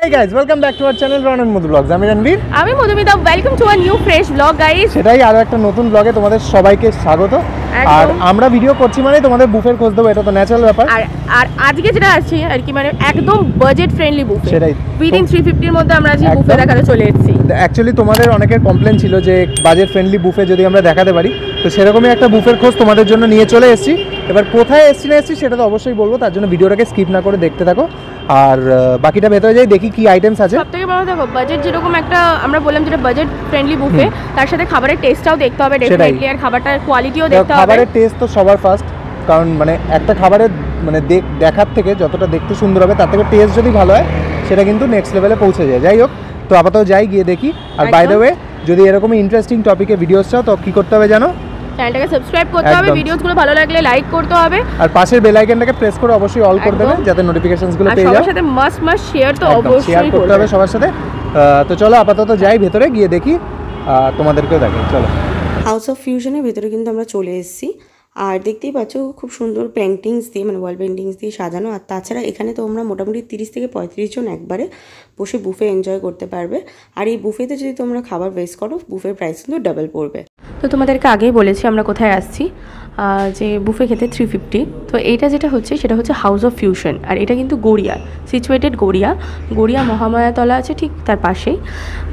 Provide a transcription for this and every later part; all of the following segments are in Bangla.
Hey guys, welcome back to our channel Ron and Madhu Vlogs. আমি রণবীর, আমি Madhumita. Welcome to a new fresh blog guys. সেটাই আরো একটা নতুন ব্লগে তোমাদের সবাইকে স্বাগত। আর আমরা ভিডিও করছি মানে তোমাদের বুফের খোঁজ দেবো, এটা তো ন্যাচারাল ব্যাপার। আর আজকে যেটা আছে আর কি মানে একদম বাজেট ফ্রেন্ডলি বুফে, সেটাই উইদিন 350 এর মধ্যে আমরা আজকে বুফে দেখাতে চলে এসেছি। অ্যাকচুয়ালি তোমাদের অনেকের কমপ্লেন ছিল যে বাজেট ফ্রেন্ডলি বুফে যদি আমরা দেখাতে পারি, তো সেরকমই একটা বুফের খোঁজ তোমাদের জন্য নিয়ে চলে এসেছি। এবার কোথায় এসেছি না এসেছি সেটা তো অবশ্যই বলবো, তার জন্য ভিডিওটাকে স্কিপ না করে দেখতে থাকো। আর বাকিটা ভেতরে যাই দেখি কি আইটেমস আছে। সবথেকে বড় দেখো বাজেট যেরকম একটা আমরা বললাম যেটা বাজেট ফ্রেন্ডলি বুফে, তার সাথে খাবারের টেস্টটাও দেখতে হবে ডেফিনেটলি, আর খাবারটার কোয়ালিটিও দেখতে হবে। খাবারের টেস্ট তো সবার ফার্স্ট, কারণ মানে একটা খাবারের মানে দেখার থেকে যতটা দেখতে সুন্দর হবে তার থেকে টেস্ট যদি ভালো হয় সেটা কিন্তু নেক্সট লেভেলে পৌঁছে যায়। যাই হোক, তো আপাতত যাই গিয়ে দেখি। আর বাই দ্য ওয়ে, যদি এরকমই ইন্টারেস্টিং টপিকে ভিডিওস চাও তো কি করতে হবে জানো? চ্যানেলটাকে সাবস্ক্রাইব করতে হবে, ভিডিওসগুলো ভালো লাগলে লাইক করতে হবে, আর পাশের বেল আইকনটাকে প্রেস করে অবশ্যই অল করে দেবে যাতে নোটিফিকেশনসগুলো পেয়ে যাও। সবার সাথে মাস্ট শেয়ার তো অবশ্যই করতে হবে সবার সাথে। তো চলো আপাতত যাই ভেতরে গিয়ে দেখি, তোমাদেরকেও দেখি। চলো, হাউস অফ ফিউশনের ভেতরে কিন্তু আমরা চলে এসেছি। আর দেখতেই পাচ্ছ খুব সুন্দর পেন্টিংস দিয়ে মানে ওয়াল পেন্টিংস দিয়ে সাজানো। আর তাছাড়া এখানে তোমরা মোটামুটি 30 থেকে 35 জন একবারে বসে বুফে এনজয় করতে পারবে। আর এই বুফেতে যদি তোমরা খাবার ওয়েস্ট করো, বুফের প্রাইস কিন্তু ডাবল পড়বে। তো তোমাদেরকে আগেই বলেছি আমরা কোথায় আসছি, যে বুফে খেতে 350। তো এইটা যেটা হচ্ছে সেটা হচ্ছে হাউস অফ ফিউশন, আর এটা কিন্তু গড়িয়া সিচুয়েটেড। গড়িয়া মহামায়াতলা আছে ঠিক তার পাশেই।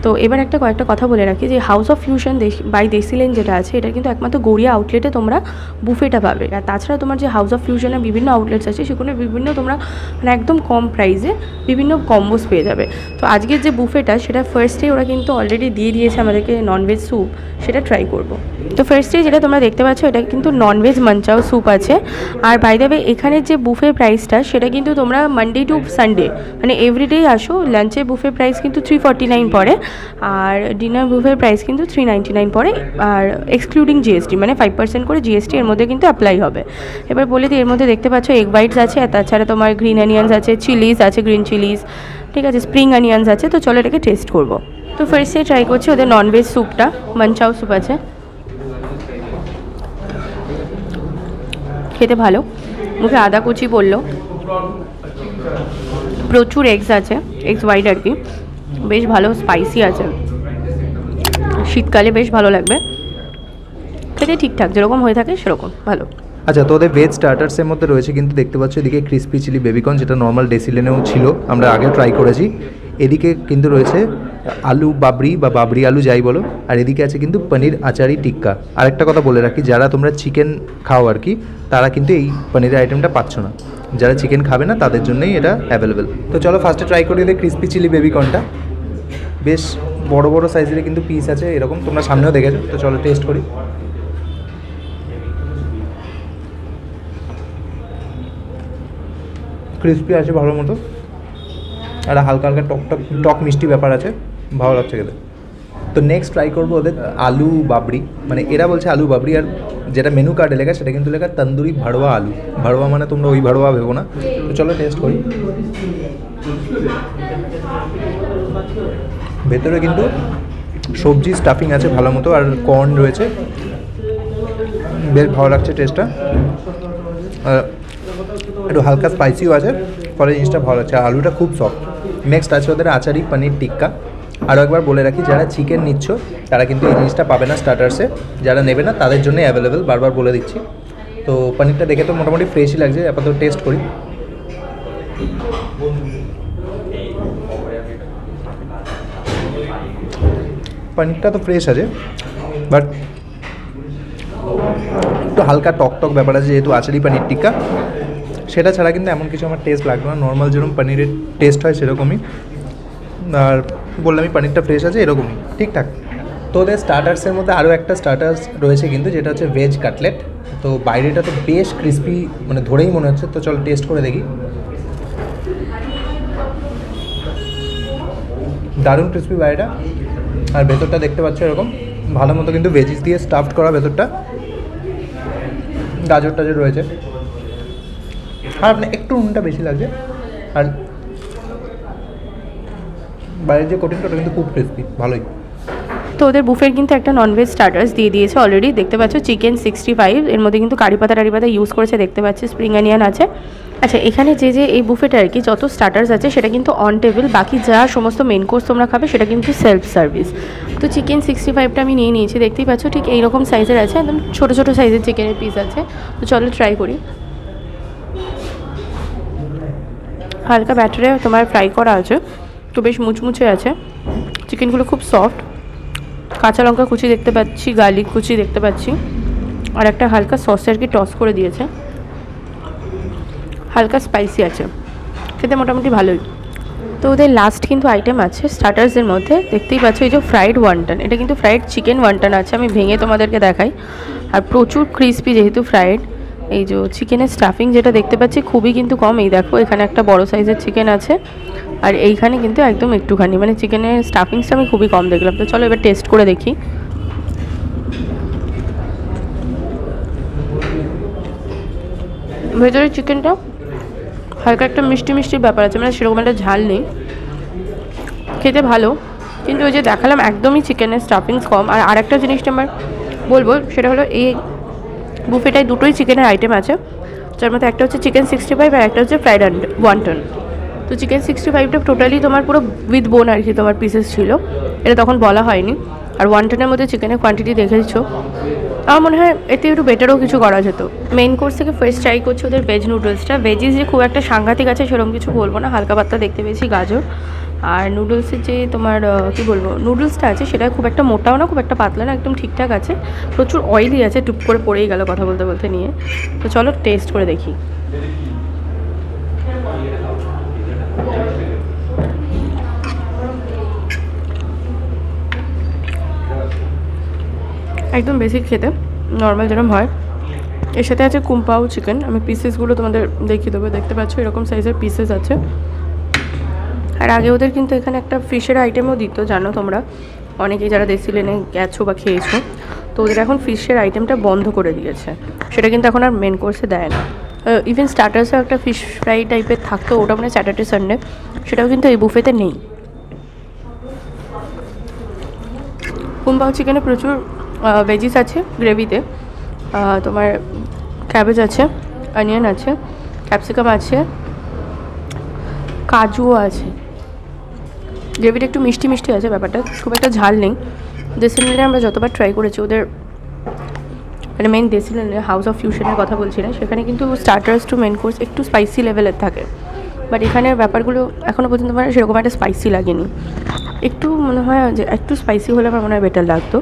তো এবার কয়েকটা কথা বলে রাখি যে হাউস অফ ফিউশন বাই দেশি লেন যেটা আছে, এটা কিন্তু একমাত্র গড়িয়া আউটলেটে তোমরা বুফেটা পাবে। আর তাছাড়া তোমার যে হাউস অফ ফিউশনের বিভিন্ন আউটলেটস আছে সেখানে বিভিন্ন তোমরা মানে একদম কম প্রাইসে বিভিন্ন কম্বোস পেয়ে যাবে। তো আজকের যে বুফেটা সেটা ফার্স্টে ওরা কিন্তু অলরেডি দিয়ে দিয়েছে আমাদেরকে ননভেজ স্যুপ, সেটা ট্রাই করব। তো ফার্স্টে যেটা তোমরা দেখতে পাচ্ছ এটা কিন্তু ননভেজ মাঞ্চাও স্যুপ আছে। আর বাই দ্য ওয়ে এখানের যে বুফে প্রাইসটা সেটা কিন্তু তোমরা মানডে টু সানডে মানে এভরিডে আসো, লাঞ্চের বুফে প্রাইস কিন্তু 349 পড়ে, আর ডিনার বুফের প্রাইস কিন্তু 399 পড়ে। আর এক্সক্লুডিং জিএসটি মানে 5% করে জিএসটি এর মধ্যে কিন্তু অ্যাপ্লাই হবে। এবার বলে দিই, এর মধ্যে দেখতে পাচ্ছ এগ হোয়াইটস আছে, আর তাছাড়া তোমার গ্রিন অনিয়ন্স আছে, চিলিস আছে, গ্রিন চিলিস, ঠিক আছে, স্প্রিং অনিয়ন্স আছে। তো চলো এটাকে টেস্ট করবো। তো ফার্স্টে ট্রাই করছি ওদের ননভেজ স্যুপটা, মাঞ্চাও স্যুপ আছে, খেতে ভালো, মুখে আদা কুচি পড়লো, প্রচুর এগস আছে, এগস হোয়াইট আর কি, বেশ ভালো স্পাইসি আছে, শীতকালে বেশ ভালো লাগবে খেতে, ঠিকঠাক যেরকম হয়ে থাকে সেরকম ভালো। আচ্ছা, তো ওদের ভেজ স্টার্টার্সের মধ্যে রয়েছে কিন্তু দেখতে পাচ্ছ এদিকে ক্রিসপি চিলি বেবিকর্ন, যেটা নর্মাল ডেসিলেনেও ছিল, আমরা আগে ট্রাই করেছি। এদিকে কিন্তু রয়েছে আলু বাবরি বা বাবরি আলু যাই বলো, আর এদিকে আছে কিন্তু পনির আচারি টিক্কা। আরেকটা কথা বলে রাখি, যারা তোমরা চিকেন খাও আর কি, তারা কিন্তু এই পনিরের আইটেমটা পাচ্ছ না, যারা চিকেন খাবে না তাদের জন্যই এটা অ্যাভেলেবেল। তো চলো ফার্স্টে ট্রাই করি এদের ক্রিসপি চিলি বেবিকর্নটা। বেশ বড় বড় সাইজের কিন্তু পিস আছে এরকম, তোমরা সামনেও দেখেছো। তো চলো টেস্ট করি। ক্রিসপি আছে ভালো মতো, আর হালকা হালকা টক মিষ্টি ব্যাপার আছে, ভালো লাগছে খেতে। তো নেক্সট ট্রাই করবো ওদের আলু বাবরি, মানে এরা বলছে আলু বাবরি, আর যেটা মেনু কার্ডে লেখা সেটা কিন্তু লেখা তন্দুরি ভাড়োয়া আলু। ভাড়োয়া মানে তোমরা ওই ভাড়োয়া ভেবো না। তো চলো টেস্ট করি। ভেতরে কিন্তু সবজি স্টাফিং আছে ভালো মতো, আর কর্ন রয়েছে, বেশ ভালো লাগছে টেস্টটা। একটু হালকা স্পাইসিও আছে, ফলে জিনিসটা ভালো লাগছে। আর আলুটা খুব সফট। নেক্সট আছে ওদের আচারি পনির টিক্কা। আরও একবার বলে রাখি, যারা চিকেন নিচ্ছ তারা কিন্তু এই জিনিসটা পাবে না স্টার্টার্সে, যারা নেবে না তাদের জন্য অ্যাভেলেবেল, বারবার বলে দিচ্ছি। তো পনিরটা দেখে তো মোটামুটি ফ্রেশই লাগছে, আপাতত টেস্ট করি। পনিরটা তো ফ্রেশ আছে, বাট একটু হালকা টক ব্যাপার আছে, যেহেতু আচারি পনির টিক্কা। সেটা ছাড়া কিন্তু এমন কিছু আমার টেস্ট লাগবে না, নর্মাল যেরকম পনিরের টেস্ট হয় সেরকমই। আর বললামই পনিরটা ফ্রেশ আছে, এরকমই ঠিকঠাক। তো ওদের স্টার্টার্সের মধ্যে আরও একটা স্টার্টার্স রয়েছে কিন্তু, যেটা হচ্ছে ভেজ কাটলেট। তো বাইরেটা তো বেশ ক্রিস্পি, মানে ধরেই মনে হচ্ছে। তো চলো টেস্ট করে দেখি। দারুণ ক্রিস্পি বাইরেটা, আর ভেতরটা দেখতে পাচ্ছ এরকম ভালো মতো কিন্তু ভেজিস দিয়ে স্টাফড করা ভেতরটা, গাজর টাজর রয়েছে। আর আপনার একটু নুনটা বেশি লাগছে, আর বাইরের যে কোটিংটা ওটা কিন্তু খুব ক্রিস্পি, ভালোই। তো ওদের বুফের কিন্তু একটা ননভেজ স্টার্টার্স দিয়ে দিয়েছে অলরেডি, দেখতে পাচ্ছ চিকেন 65, এর মধ্যে কিন্তু কারি পাতা ইউজ করেছে দেখতে পাচ্ছি, স্প্রিং অনিয়ন আছে, আচ্ছা, এখানে যে এই বুফেটা আর কি যত স্টার্টার্স আছে সেটা কিন্তু অন টেবিল, বাকি যা সমস্ত মেন কোর্স তোমরা খাবে সেটা কিন্তু সেলফ সার্ভিস। তো চিকেন 65টা আমি নিয়ে নিয়েছি, দেখতেই পাচ্ছ ঠিক এইরকম সাইজের আছে, একদম ছোটো ছোটো সাইজের চিকেনের পিস আছে। তো চলো ট্রাই করি। হালকা ব্যাটারে তোমার ফ্রাই করা আছে, তো বেশ মুচমুচে আছে চিকেনগুলো, খুব সফট। কাঁচা লঙ্কা কুচি দেখতে পাচ্ছি, গার্লিক কুচি দেখতে পাচ্ছি, আর একটা হালকা সসে আর কি টস করে দিয়েছে, হালকা স্পাইসি আছে, খেতে মোটামুটি ভালোই। তো ওদের লাস্ট কিন্তু আইটেম আছে স্টার্টার্সের মধ্যে, দেখতেই পাচ্ছ এই যে ফ্রাইড ওয়ান্টন, এটা কিন্তু ফ্রাইড চিকেন ওয়ান্টন আছে, আমি ভেঙে তোমাদেরকে দেখাই। আর প্রচুর ক্রিস্পি যেহেতু ফ্রাইড। এই যে চিকেনের স্টাফিং যেটা দেখতে পাচ্ছি খুবই কিন্তু কম, এই দেখো এখানে একটা বড় সাইজের চিকেন আছে, আর এইখানে কিন্তু একদম একটুখানি, মানে চিকেনের স্টাফিংসটা আমি খুবই কম দেখলাম। তো চলো এবার টেস্ট করে দেখি। ভেতরের চিকেনটা হালকা একটা মিষ্টি মিষ্টির ব্যাপার আছে, মানে সেরকম একটা ঝাল নেই, খেতে ভালো। কিন্তু ওই যে দেখালাম একদমই চিকেনের স্টাফিংস কম। আর আরেকটা জিনিসটা আমার বলবো সেটা হলো এই বুফেটায় দুটোই চিকেনের আইটেম আছে, যার মধ্যে একটা হচ্ছে চিকেন 65 আর একটা হচ্ছে ফ্রাইড ওয়ান্টন। তো চিকেন 65টা টোটালি তোমার পুরো উইথ বোন আর কি তোমার পিসেস ছিল, এটা তখন বলা হয়নি। আর ওয়ান্টনের মধ্যে চিকেনের কোয়ান্টিটি দেখেছো, আমার মনে হয় এতে একটু বেটারও কিছু করা যেত। মেইন কোর্স থেকে ফার্স্ট ট্রাই করছি ওদের ভেজ নুডলসটা। ভেজিস যে খুব একটা সাংঘাতিক আছে সেরকম কিছু বলবো না, হালকা পাতলা দেখতে পেয়েছি গাজর। আর নুডলসের যে তোমার কী বলবো, নুডলসটা আছে সেটা খুব একটা মোটাও না খুব একটা পাতলা না, একদম ঠিকঠাক আছে। প্রচুর অয়েলি আছে, টুপ করে পড়েই গেল কথা বলতে বলতে নিয়ে। তো চলো টেস্ট করে দেখি। একদম বেসিক খেতে, নর্মাল যেরকম হয়। এর সাথে আছে কুম্পাও চিকেন, আমি পিসেসগুলো তোমাদের দেখিয়ে দেবো, দেখতে পাচ্ছ এরকম সাইজের পিসেস আছে। আর আগে ওদের কিন্তু এখানে একটা ফিশের আইটেমও দিত, জানো তোমরা অনেকেই যারা দেশি লেনে গেছো বা খেয়েছো। তো ওদের এখন ফিশের আইটেমটা বন্ধ করে দিয়েছে, সেটা কিন্তু এখন আর মেন কোর্সে দেয় না। ইভেন স্টার্টার্সেও একটা ফিশ ফ্রাই টাইপের থাকতো, ওটা মানে স্যাটারডে সানডে, সেটাও কিন্তু এই বুফেতে নেই। কুম্পাও চিকেনে প্রচুর ভেজিস আছে গ্রেভিতে, তোমার ক্যাবেজ আছে, অনিয়ন আছে, ক্যাপসিকাম আছে, কাজুও আছে। গ্রেভিটা একটু মিষ্টি মিষ্টি আছে, ব্যাপারটা খুব একটা ঝাল নেই। দেশিলেনে আমরা যতবার ট্রাই করেছি ওদের, মানে মেন দেশিলেনে হাউস অফ ফিউশনের কথা বলছি না, সেখানে কিন্তু স্টার্টার্স টু মেন কোর্স একটু স্পাইসি লেভেলের থাকে, বাট এখানে ব্যাপারগুলো এখনও পর্যন্ত মানে সেরকম একটা স্পাইসি লাগেনি। একটু মনে হয় যে একটু স্পাইসি হলে আমার মনে হয় বেটার লাগতো।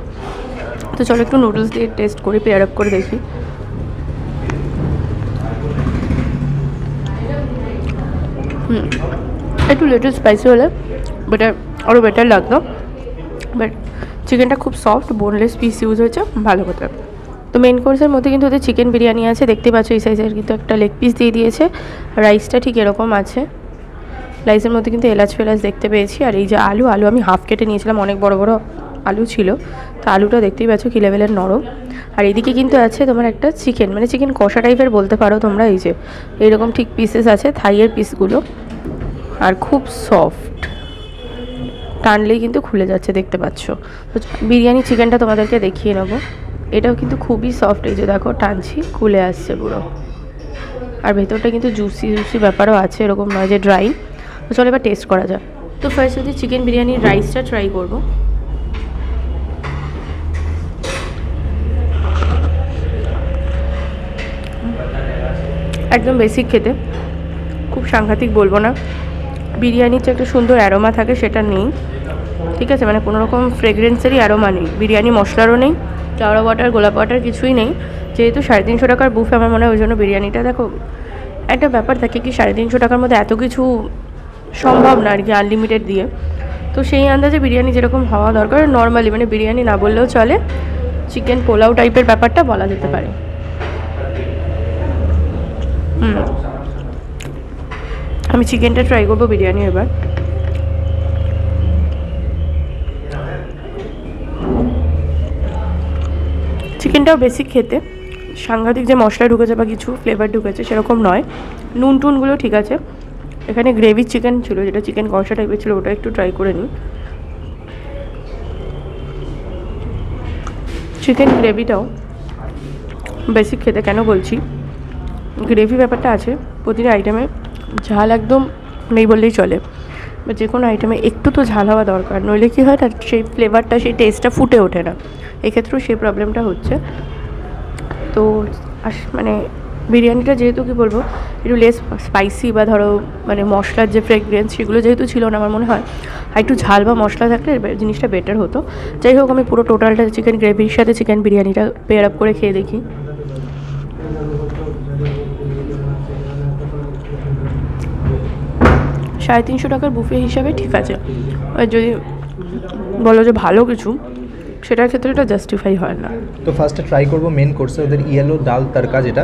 তো চলো একটু নুডলস দিয়ে টেস্ট করি, পেয়ার আপ করে দেখি। একটু লিটল স্পাইসি হলে বেটার, আরও বেটার লাগতো, বাট চিকেনটা খুব সফট, বোনলেস পিস ইউজ হয়েছে, ভালো কথা। তো মেন কোর্সের মধ্যে কিন্তু ওদের চিকেন বিরিয়ানি আছে, দেখতে পাচ্ছ এই সাইজের কিন্তু একটা লেগ পিস দিয়ে দিয়েছে। রাইসটা ঠিক এরকম আছে, রাইসের মধ্যে কিন্তু এলাচ ফেলাচ দেখতে পেয়েছি। আর এই যে আলু আমি হাফ কেটে নিয়েছিলাম, অনেক বড় বড় আলু ছিল, তো আলুটা দেখতেই পাচ্ছ কী লেভেলের নরম। আর এদিকে কিন্তু আছে তোমার একটা চিকেন, মানে চিকেন কষা টাইপের বলতে পারো তোমরা, এই যে এইরকম ঠিক পিসেস আছে, থাইয়ের পিসগুলো, আর খুব সফট, টানলেই কিন্তু খুলে যাচ্ছে দেখতে পাচ্ছ। তো বিরিয়ানি চিকেনটা তোমাদেরকে দেখিয়ে নেবো, এটাও কিন্তু খুবই সফট, এই যে দেখো টানছি খুলে আসছে পুরো, আর ভেতরটা কিন্তু জুসি জুসি ব্যাপারও আছে, এরকম নয় যে ড্রাই। তো চলো এবার টেস্ট করা যায়। তো ফার্স্ট যদি চিকেন বিরিয়ানির রাইসটা ট্রাই করবো। একদম বেসিক খেতে, খুব সাংঘাতিক বলবো না। বিরিয়ানির যে একটা সুন্দর অ্যারোমা থাকে সেটা নেই, ঠিক আছে, মানে কোনো রকম ফ্রেগরেন্সেরই অ্যারোমা নেই, বিরিয়ানি মশলারও নেই, চাওড়া ওয়াটার গোলাপ ওয়াটার কিছুই নেই। যেহেতু 350 টাকার বুফে আমার মনে হয় ওই জন্য বিরিয়ানিটা, দেখো একটা ব্যাপার থাকে কি 350 টাকার মধ্যে এত কিছু সম্ভব না আর কি আনলিমিটেড দিয়ে। তো সেই আন্দাজে বিরিয়ানি যেরকম হওয়া দরকার নর্মালি, মানে বিরিয়ানি না বললেও চলে, চিকেন পোলাও টাইপের ব্যাপারটা বলা যেতে পারে। আমি চিকেনটা ট্রাই করবো বিরিয়ানি এবার। চিকেনটাও বেসিক খেতে, সাংঘাতিক যে মশলা ঢুকেছে বা কিছু ফ্লেভার ঢুকেছে সেরকম নয়, নুন টুনগুলো ঠিক আছে। এখানে গ্রেভি চিকেন ছিল, যেটা চিকেন কষা টাইপের ছিল, ওটা একটু ট্রাই করে নিই। চিকেন গ্রেভিটাও বেসিক খেতে, কেন বলছি গ্রেভি ব্যাপারটা আছে, প্রতিটা আইটেমে ঝাল একদম নেই বললেই চলে, বা যে কোনো আইটেমে একটু তো ঝাল হওয়া দরকার, নইলে কী হয় তার সেই ফ্লেভারটা সেই টেস্টটা ফুটে ওঠে না, এক্ষেত্রেও সেই প্রবলেমটা হচ্ছে। তো মানে বিরিয়ানিটা যেহেতু কী বলবো একটু লেস স্পাইসি বা ধরো মানে মশলার যে ফ্রেগরেন্স সেগুলো যেহেতু ছিল না, আমার মনে হয় আর একটু ঝাল বা মশলা থাকলে জিনিসটা বেটার হতো। যাই হোক, আমি পুরো টোটালটা চিকেন গ্রেভির সাথে চিকেন বিরিয়ানিটা পেয়ার আপ করে খেয়ে দেখি। 350 টাকার বুফে হিসাবে ঠিক আছে, আর যদি বলো যে ভালো কিছু সেটার ক্ষেত্রে এটা জাস্টিফাই হয় না। তো ফার্স্টে ট্রাই করবো মেন কোর্সে ওদের ইয়েলো ডাল তড়কা, যেটা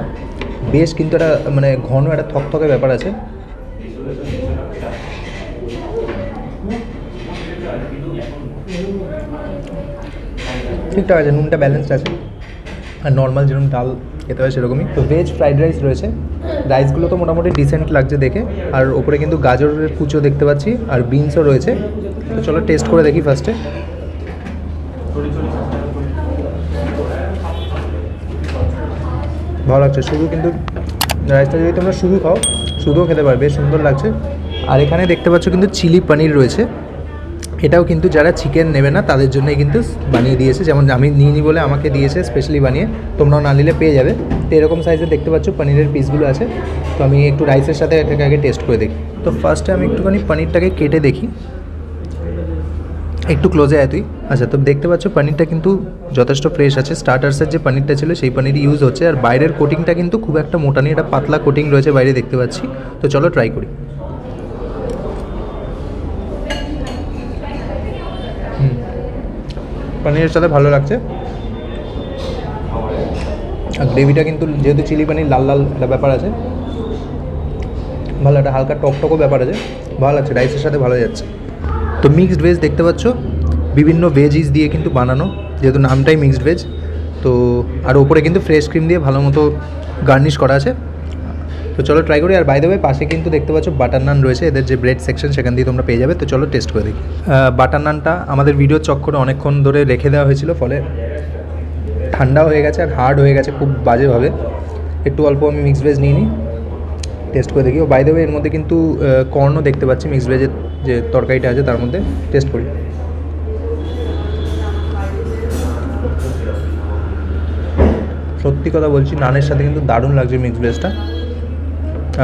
বেশ কিন্তু একটা মানে ঘন একটা থকথকে ব্যাপার আছে। ঠিকঠাক আছে, নুনটা ব্যালেন্সড আছে, আর নর্মাল যেরকম ডাল খেতে হয় সেরকমই। তো ভেজ ফ্রাইড রাইস রয়েছে, রাইসগুলো তো মোটামুটি ডিসেন্ট লাগছে দেখে, আর ওপরে কিন্তু গাজরের কুচো দেখতে পাচ্ছি, আর বিনসও রয়েছে। তো চলো টেস্ট করে দেখি ফার্স্টে। ভালো লাগছে, শুধু কিন্তু রাইসটা যদি তোমরা শুধু খাও শুধুও খেতে পারবে, বেশ সুন্দর লাগছে। আর এখানে দেখতে পাচ্ছ কিন্তু চিলি পনির রয়েছে, এটাও কিন্তু যারা চিকেন নেবে না তাদের জন্যই কিন্তু বানিয়ে দিয়েছে, যেমন আমি নিইনি বলে আমাকে দিয়েছে স্পেশালি বানিয়ে, তোমরাও না নিলে পেয়ে যাবে। তো এরকম সাইজের দেখতে পাচ্ছ পনিরের পিসগুলো আছে। তো আমি একটু রাইসের সাথে এটাকে আগে টেস্ট করে দেখি। তো ফার্স্টে আমি একটুখানি পনিরটাকে কেটে দেখি, একটু ক্লোজে আয় তুই। আচ্ছা, তো দেখতে পাচ্ছ পনিরটা কিন্তু যথেষ্ট ফ্রেশ আছে, স্টার্টার্সের যে পনিরটা ছিল সেই পনিরই ইউজ হচ্ছে, আর বাইরের কোটিংটা কিন্তু খুব একটা মোটা নেই, এটা পাতলা কোটিং রয়েছে বাইরে দেখতে পাচ্ছি। তো চলো ট্রাই করি। পনিরের সাথে ভালো লাগছে, আর গ্রেভিটা কিন্তু যেহেতু চিলি পনির লাল লাল একটা ব্যাপার আছে, ভালো একটা হালকা টকটকও ব্যাপার আছে, ভালো লাগছে, রাইসের সাথে ভালো যাচ্ছে। তো মিক্সড ভেজ দেখতে পাচ্ছ, বিভিন্ন ভেজিস দিয়ে কিন্তু বানানো, যেহেতু নামটাই মিক্সড ভেজ। তো আর ওপরে কিন্তু ফ্রেশ ক্রিম দিয়ে ভালো মতো গার্নিশ করা আছে। তো চলো ট্রাই করি। আর বাই দ্য ওয়ে পাশে কিন্তু দেখতে পাচ্ছ বাটার নান রয়েছে, এদের যে ব্রেড সেকশন সেখান দিয়ে তোমরা পেয়ে যাবে। তো চলো টেস্ট করে দেখি। বাটার নানটা আমাদের ভিডিওর চক্করে অনেকক্ষণ ধরে রেখে দেওয়া হয়েছিল, ফলে ঠান্ডা হয়ে গেছে আর হার্ড হয়ে গেছে খুব বাজেভাবে। একটু অল্প আমি মিক্সড ভেজ নিয়ে নিই, টেস্ট করে দেখি। ও বাই দ্য ওয়ে এর মধ্যে কিন্তু কর্নও দেখতে পাচ্ছি, মিক্সড ভেজের যে তরকারিটা আছে তার মধ্যে। টেস্ট করি। সত্যি কথা বলছি, নানের সাথে কিন্তু দারুণ লাগছে মিক্সড ভেজটা,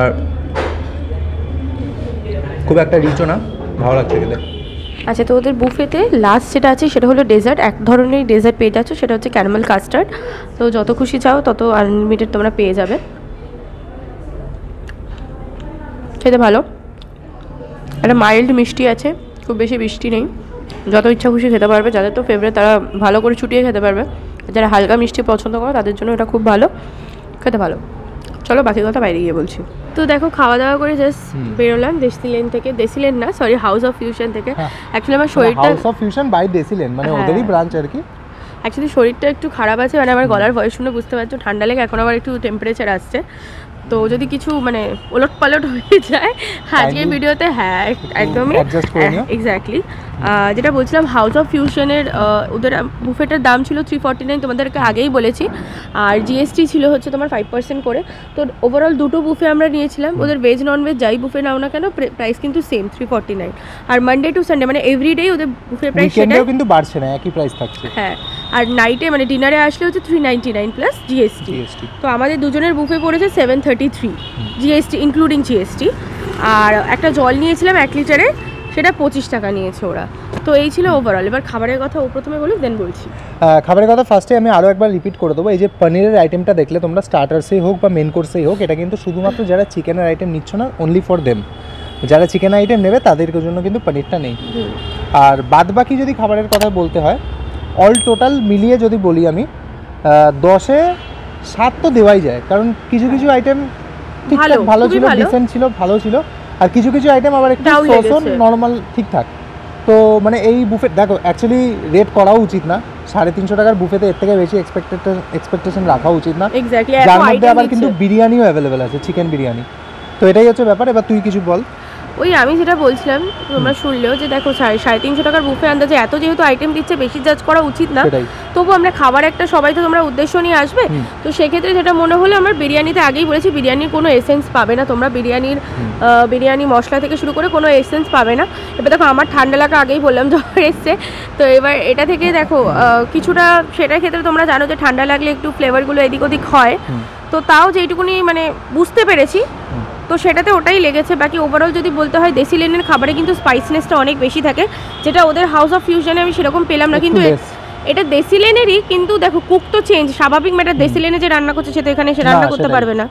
আর খুব একটা রিচও না, ভালো লাগছে খেতে। আচ্ছা, তো ওদের বুফেতে লাস্ট যেটা আছে সেটা হলো ডেজার্ট। এক ধরনের ডেজার্ট পেয়ে যাচ্ছ, সেটা হচ্ছে ক্যারামেল কাস্টার্ড। তো যত খুশি চাও তত আনলিমিটেড তোমরা পেয়ে যাবে। খেতে ভালো, একটা মাইল্ড মিষ্টি আছে, খুব বেশি মিষ্টি নেই, যত ইচ্ছা খুশি খেতে পারবে। যাদের তো ফেভারিট তারা ভালো করে ছুটিয়ে খেতে পারবে, যারা হালকা মিষ্টি পছন্দ করে তাদের জন্য এটা খুব ভালো, খেতে ভালো। চলো বাকি কথা বাইরে গিয়ে বলছি। তো দেখো, খাওয়া দাওয়া করে জাস্ট বেরোলাম দেশি লেন থেকে, দেশি লেন না সরি, হাউস অফ ফিউশন থেকে। অ্যাকচুয়ালি আমার শরীরটা হাউস অফ ফিউশন বাই দেশি লেন, মানে ওদেরই ব্রাঞ্চ আর কি। অ্যাকচুয়ালি শরীরটা একটু খারাপ আছে, মানে আমার গলার ভয়েস শুনে বুঝতে পারছো ঠান্ডা লেগে এখন আবার একটু টেম্পারেচার আসছে। তো যদি কিছু মানে ওলট পালট হয়ে যায় আজকের ভিডিওতে, হ্যাঁ একদমই এক্স্যাক্টলি। যেটা বলছিলাম, হাউস অফ ফিউশনের ওদের বুফেটার দাম ছিল 349, তোমাদেরকে আগেই বলেছি, আর জিএসটি ছিল হচ্ছে তোমার 5% করে। তো ওভারঅল দুটো বুফে আমরা নিয়েছিলাম, ওদের ভেজ নন ভেজ যাই বুফে নাও না কেন প্রাইস কিন্তু সেম 349। আর মানডে টু সানডে মানে এভরিডে ওদের বুফে প্রাইস সেটাই কিন্তু বাড়ছে না, একই প্রাইস থাকছে। হ্যাঁ, আর নাইটে মানে ডিনারে আসলে হচ্ছে 399 প্লাস জিএসটি। তো আমাদের দুজনের বুফে পড়েছে 733 জিএসটি ইনক্লুডিং জিএসটি। আর একটা জল নিয়েছিলাম 1 লিটারে, সেটা 25 টাকা নিয়েছে ওরা। তো এই ছিল ওভারঅল। এবার খাবারের কথা ও প্রথমে বলুক, দেন বলছি। খাবারের কথা ফার্স্টে আমি আরও একবার রিপিট করে দেবো। এই যে পনিরের আইটেমটা দেখলে তোমরা, স্টার্টার্সেই হোক বা মেন কোর্সেই হোক, এটা কিন্তু শুধুমাত্র যারা চিকেনের আইটেম নিচ্ছ না, অনলি ফর দেম। যারা চিকেন আইটেম নেবে তাদের জন্য কিন্তু পনিরটা নেই। আর বাদ বাকি যদি খাবারের কথা বলতে হয়, অল টোটাল মিলিয়ে যদি বলি আমি, 10-এ 7 তো দেওয়াই যায়, কারণ কিছু কিছু আইটেম ঠিকঠাক ভালো ছিল, ডিসেন্ট ছিল, ভালো ছিল, আর কিছু কিছু আইটেম আবার একটু নর্মাল ঠিকঠাক। তো মানে এই বুফে দেখো, অ্যাকচুয়ালি রেট করাও উচিত না, 350 টাকার বুফেতে এর থেকে বেশি এক্সপেকটেশন রাখা উচিত না। যার মধ্যে আবার কিন্তু বিরিয়ানিও অ্যাভেলেবেল আছে, চিকেন বিরিয়ানি। তো এটাই হচ্ছে ব্যাপার। এবার তুই কিছু বল। ওই আমি যেটা বলছিলাম তোমরা শুনলেও যে দেখো 350 টাকার বুফে আন্দাজে এত যেহেতু আইটেম দিচ্ছে বেশি জাজ করা উচিত না, সেটাই। তবু আমরা খাবার একটা সবাই তো তোমরা উদ্দেশ্য নিয়ে আসবে, তো সেক্ষেত্রে যেটা মনে হলো আমার বিরিয়ানিতে আগেই বলেছি বিরিয়ানির কোনো এসেন্স পাবে না তোমরা, বিরিয়ানি মশলা থেকে শুরু করে কোনো এসেন্স পাবে না। এবার দেখো আমার ঠান্ডা লাগা আগেই বললাম জ্বর এসছে, তো এবার এটা থেকে দেখো কিছুটা সেটার ক্ষেত্রে তোমরা জানো যে ঠান্ডা লাগলে একটু ফ্লেভারগুলো এদিক ওদিক হয়, তো তাও যেইটুকুনি মানে বুঝতে পেরেছি তো সেটাতে ওটাই লেগেছে। বাকি ওভারঅল যদি বলতে হয় দেশি লেনের খাবারে কিন্তু স্পাইসনেসটা অনেক বেশি থাকে, যেটা ওদের হাউস অফ ফিউশনে আমি সেরকম পেলাম না। কিন্তু এটা দেশি লেনেরই, কিন্তু দেখো কুক তো চেঞ্জ, স্বাভাবিক ম্যাটার দেশি লেনে যে রান্না করছে সে তো এখানে সে রান্না করতে পারবে না।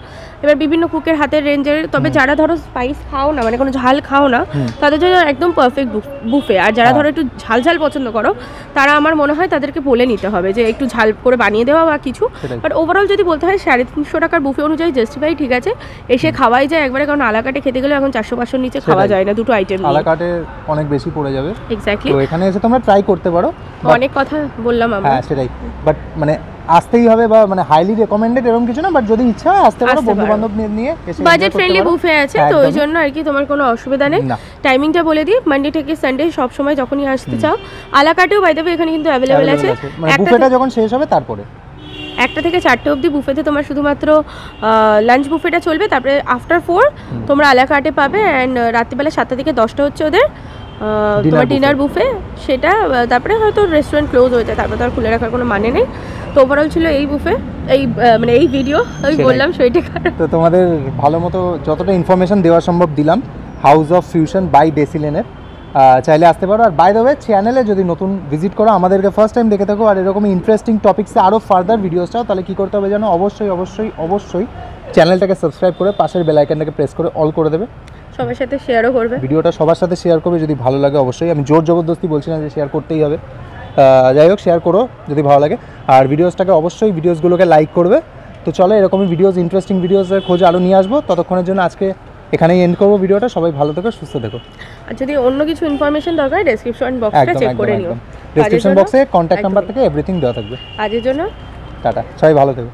এবার বিভিন্ন কুকের হাতের রেঞ্জের, তবে যারা ধরো স্পাইস খাও না মানে কোনো ঝাল খাও না তাদের জন্য একদম পারফেক্ট বুফে। আর যারা ধরো একটু ঝাল ঝাল পছন্দ করো তারা আমার মনে হয় তাদেরকে বলে নিতে হবে যে একটু ঝাল করে বানিয়ে দেওয়া বা কিছু। বাট ওভারঅল যদি বলতে হয় 350 টাকার বুফে অনুযায়ী জাস্টিফাই, ঠিক আছে এসে খাওয়াই যায় একবারে, কারণ আলাকাটে খেতে গেলে এখন 400-500 নিচে খাওয়া যায় না দুটো আইটেম। আলাকাটে অনেক বেশি পড়ে যাবে। এক্স্যাক্টলি, তো এখানে এসে তোমরা ট্রাই করতে পারো। অনেক কথা বললাম আমরা। হ্যাঁ সেটাই, বাট মানে আসতেই হবে বা মানে হাইলি রেকমেন্ডেড এরকম কিছু না, বাট যদি ইচ্ছা হয় আসতে পারো, বন্ধু বান্ধব নিয়ে এসে বাজেট ফ্রেন্ডলি বুফে আছে, তো ওই জন্য আর কি তোমার কোনো অসুবিধা নেই। টাইমিংটা বলে দিই, মানডে থেকে সানডে সব সময় যখনই আসতে চাও। আলাকাটেও বাই দ্য ওয়ে এখানে কিন্তু অ্যাভেলেবেল আছে, মানে বুফেটা যখন শেষ হবে তারপরে 1টা থেকে 4টে অবধি বুফেতে তোমার শুধুমাত্র লাঞ্চ বুফেটা চলবে, তারপরে আফটার 4 তোমরা আলাকাটে পাবে, অ্যান্ড রাত্রিবেলা 7টা থেকে 10টা হচ্ছে ওদের তোমার ডিনার বুফে, সেটা তারপরে হয়তো রেস্টুরেন্ট ক্লোজ হয়ে যায়, তারপরে তো আর খুলে রাখার কোনো মানে নেই। তো ওভারঅল ছিল এই বুফে, এই মানে এই ভিডিও আমি বললাম সেইটা। তো তোমাদের ভালো মতো যতটা ইনফরমেশন দেওয়া সম্ভব দিলাম হাউস অফ ফিউশন বাই ডেসিলেনের, চাইলে আসতে পারো। আর বাই দ্য ওয়ে চ্যানেলে যদি নতুন ভিজিট করো, আমাদেরকে ফার্স্ট টাইম দেখে থাকো আর এরকমই ইন্টারেস্টিং টপিক্সে আরও ফার্দার ভিডিওস চাও, তাহলে কী করতে হবে জানো, অবশ্যই চ্যানেলটাকে সাবস্ক্রাইব করে পাশের বেল আইকনটাকে প্রেস করে অল করে দেবে, সবার সাথে শেয়ারও করবে ভিডিওটা, সবার সাথে শেয়ার করবে যদি ভালো লাগে। অবশ্যই আমি জোর জবরদস্তি বলছি না যে শেয়ার করতেই হবে, যাই হোক শেয়ার করো যদি ভালো লাগে। আর ভিডিওসগুলোকে লাইক করবে। তো চলো এরকমই ইন্টারেস্টিং ভিডিওসের খোঁজ আরও নিয়ে আসবো। ততক্ষণের জন্য আজকে এখানেই এন্ড করবো ভিডিওটা। সবাই ভালো থেকো, সুস্থ থেকো। আর যদি অন্য কিছু ইনফরমেশন দরকার ডেসক্রিপশন বক্সটা চেক করে নিও, ডেসক্রিপশন বক্সে কন্ট্যাক্ট নাম্বার থেকে এভরিথিং দেওয়া থাকবে। আজের জন্য টাটা, সবাই ভালো থেকো।